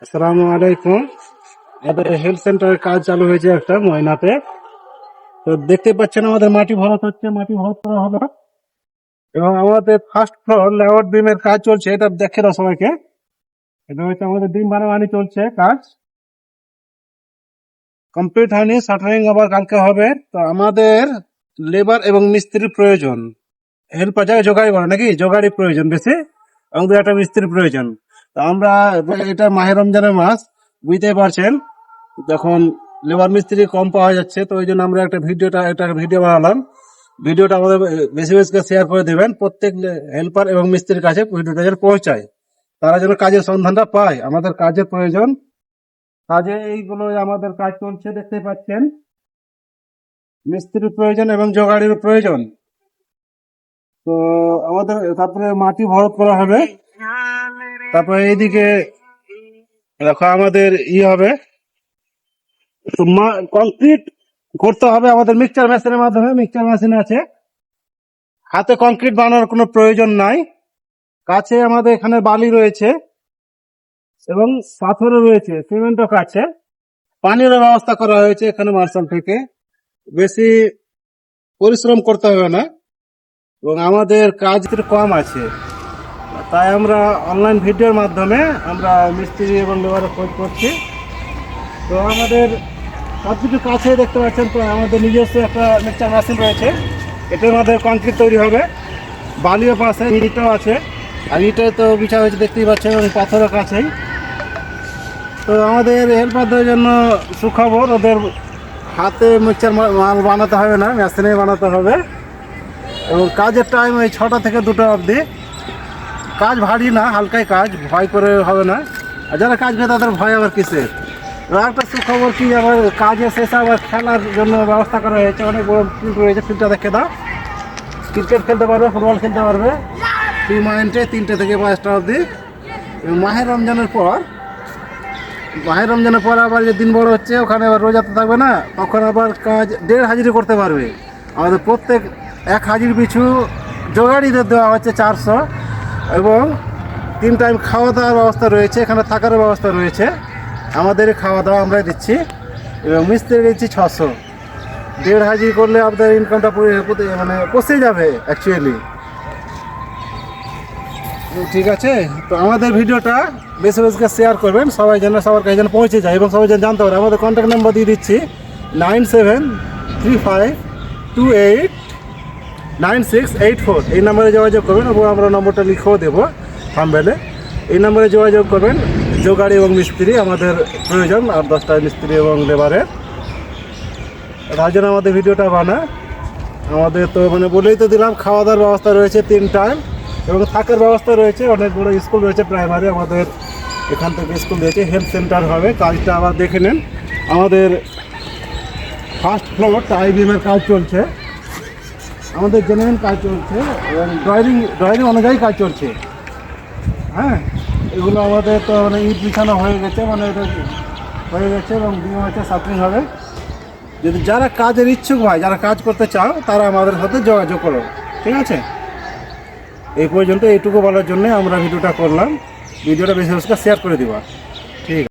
আসসালামু আলাইকুম। আমাদের হেলথ সেন্টারের কাজ চালু হয়েছে একটা ময়নাতে। তো দেখতে পাচ্ছেন আমাদের মাটি ভরাট হচ্ছে, মাটি ভরাট করা হবে এবং আমাদের ফার্স্ট ফ্লোর লেআউট বিমের কাজ চলছে। এটা দেখে দাও সবাইকে। এটা হচ্ছে আমাদের ডিম বানাবানি চলছে, কাজ কমপ্লিট হয়নি, শাটারিং আবার কালকে হবে। তো আমাদের লেবার এবং মিস্ত্রির প্রয়োজন। হেল্পার জায়গায় জোগাড়ি বলে নাকি, জোগাড়ি প্রয়োজন বেশি, এবং দু একটা মিস্ত্রির প্রয়োজন। তো আমরা, এটা মাহে রমজানের মাস, বুঝতেই পারছেন, যখন লেবার মিস্ত্রি কম পাওয়া যাচ্ছে, তো ওই জন্য আমরা একটা ভিডিও বানালাম। ভিডিওটা আমাদের বেশি বেশি করে শেয়ার করে দেবেন, প্রত্যেক হেল্পার এবং মিস্ত্রির কাছে ভিডিওটা যেন পৌঁছায়, তারা যেন কাজের সন্ধানটা পায়। আমাদের কাজের প্রয়োজন, কাজে এইগুলো আমাদের কাজ চলছে দেখতে পাচ্ছেন। মিস্ত্রির প্রয়োজন এবং জোগাড়ির প্রয়োজন। তো আমাদের তারপরে মাটি ভরাট করা হবে। তারপরে এইদিকে দেখো আমাদের হবে, তো কংক্রিট করতে হবে আমাদের মিক্সচার মেশিনের মাধ্যমে। মিক্সচার মেশিন আছে, হাতে কংক্রিট বানানোর কোনো প্রয়োজন নাই। কাছে আমাদের এখানে বালি রয়েছে এবং পাথরও রয়েছে, সিমেন্টও কাছে, পানিরও ব্যবস্থা করা হয়েছে এখানে মার্শাল থেকে। বেশি পরিশ্রম করতে হবে না এবং আমাদের কাজ একটু কম আছে, তাই আমরা অনলাইন ভিডিওর মাধ্যমে আমরা মিস্ত্রি এবং লেবারের খোঁজ করছি। তো আমাদের সবকিছু কাছে দেখতে পাচ্ছেন। তো আমাদের নিজস্ব একটা মিক্সচার মেশিন রয়েছে, এটার মধ্যে কংক্রিট তৈরি হবে। বালিও পাশে, ইটও আছে, আর ইটে তো বিছা হয়েছে দেখতেই পাচ্ছেন, এবং পাথরের কাছেই। তো আমাদের হেল্পারদের জন্য সুখবর, ওদের হাতে মিক্সচার মাল বানাতে হবে না, মেশিনে বানাতে হবে। এবং কাজের টাইম ওই 6টা থেকে 2টা অবধি। কাজ ভারী না, হালকাই কাজ, ভয় করে হবে না। আর যারা কাজ করে তাদের ভয় আবার কিসের। একটা সুখবর কি, আবার কাজের শেষে আবার খেলার জন্য ব্যবস্থা করা হয়েছে, অনেক বড় ফিল্ড রয়েছে। ফিল্ডটা দেখে দাও, ক্রিকেট খেলতে পারবে, ফুটবল খেলতে পারবে টুর্নামেন্টে 3টে থেকে 5টা অবধি। মাহে রমজানের পর আবার যে দিন বড় হচ্ছে, ওখানে আবার রোজা তো থাকবে না, তখন আবার কাজ 1.5 হাজিরি করতে পারবে। আমাদের প্রত্যেক 1 হাজির পিছু জোগাড়িদের দেওয়া হচ্ছে 400, এবং 3 টাইম খাওয়া দাওয়ার ব্যবস্থা রয়েছে, এখানে থাকার ব্যবস্থা রয়েছে। আমাদের খাওয়া দাওয়া আমরাই দিচ্ছি, এবং মিস্ত্রি দিচ্ছি 600। 1.5 হাজির করলে আপনাদের ইনকামটা মানে পচে যাবে অ্যাকচুয়ালি। ঠিক আছে, তো আমাদের ভিডিওটা বেশি বেশি শেয়ার করবেন, সবাই যেন সবার কাছে যেন পৌঁছে যায় এবং সবাই যেন জানতে পারে। আমাদের কন্ট্যাক্ট নাম্বার দিয়ে দিচ্ছি 9735289684। এই নাম্বারে যোগাযোগ করবেন, এবং আমরা নম্বরটা লিখেও দেবো থাম্বনেলে। এই নাম্বারে যোগাযোগ করবেন। জোগাড়ি এবং মিস্ত্রি আমাদের প্রয়োজন, আর 10টা মিস্ত্রি এবং লেবারের। তার জন্য আমাদের ভিডিওটা বানা। আমাদের তো মানে বলেই তো দিলাম, খাওয়া দাওয়ার ব্যবস্থা রয়েছে 3 টাইম, এবং থাকার ব্যবস্থা রয়েছে। অনেক বড় স্কুল রয়েছে, প্রাইমারি আমাদের এখান থেকে স্কুল রয়েছে, হেলথ সেন্টার হবে। কাজটা আবার দেখে নেন। আমাদের ফার্স্ট ফ্লোর টাই বিমের কাজ চলছে, আমাদের জেনুইন কাজ চলছে, এবং ড্রয়িং অনুযায়ী কাজ চলছে। হ্যাঁ, এগুলো আমাদের তো মানে ইট বিছানো হয়ে গেছে, মানে এটা হয়ে গেছে, এবং বিম হচ্ছে, শাটারিং হবে। যদি যারা কাজের ইচ্ছুক ভাই, যারা কাজ করতে চাও, তারা আমাদের সাথে যোগাযোগ করো। ঠিক আছে, এই পর্যন্ত এইটুকু বলার জন্য আমরা ভিডিওটা করলাম। ভিডিওটা বেশি বেশি শেয়ার করে দিবা।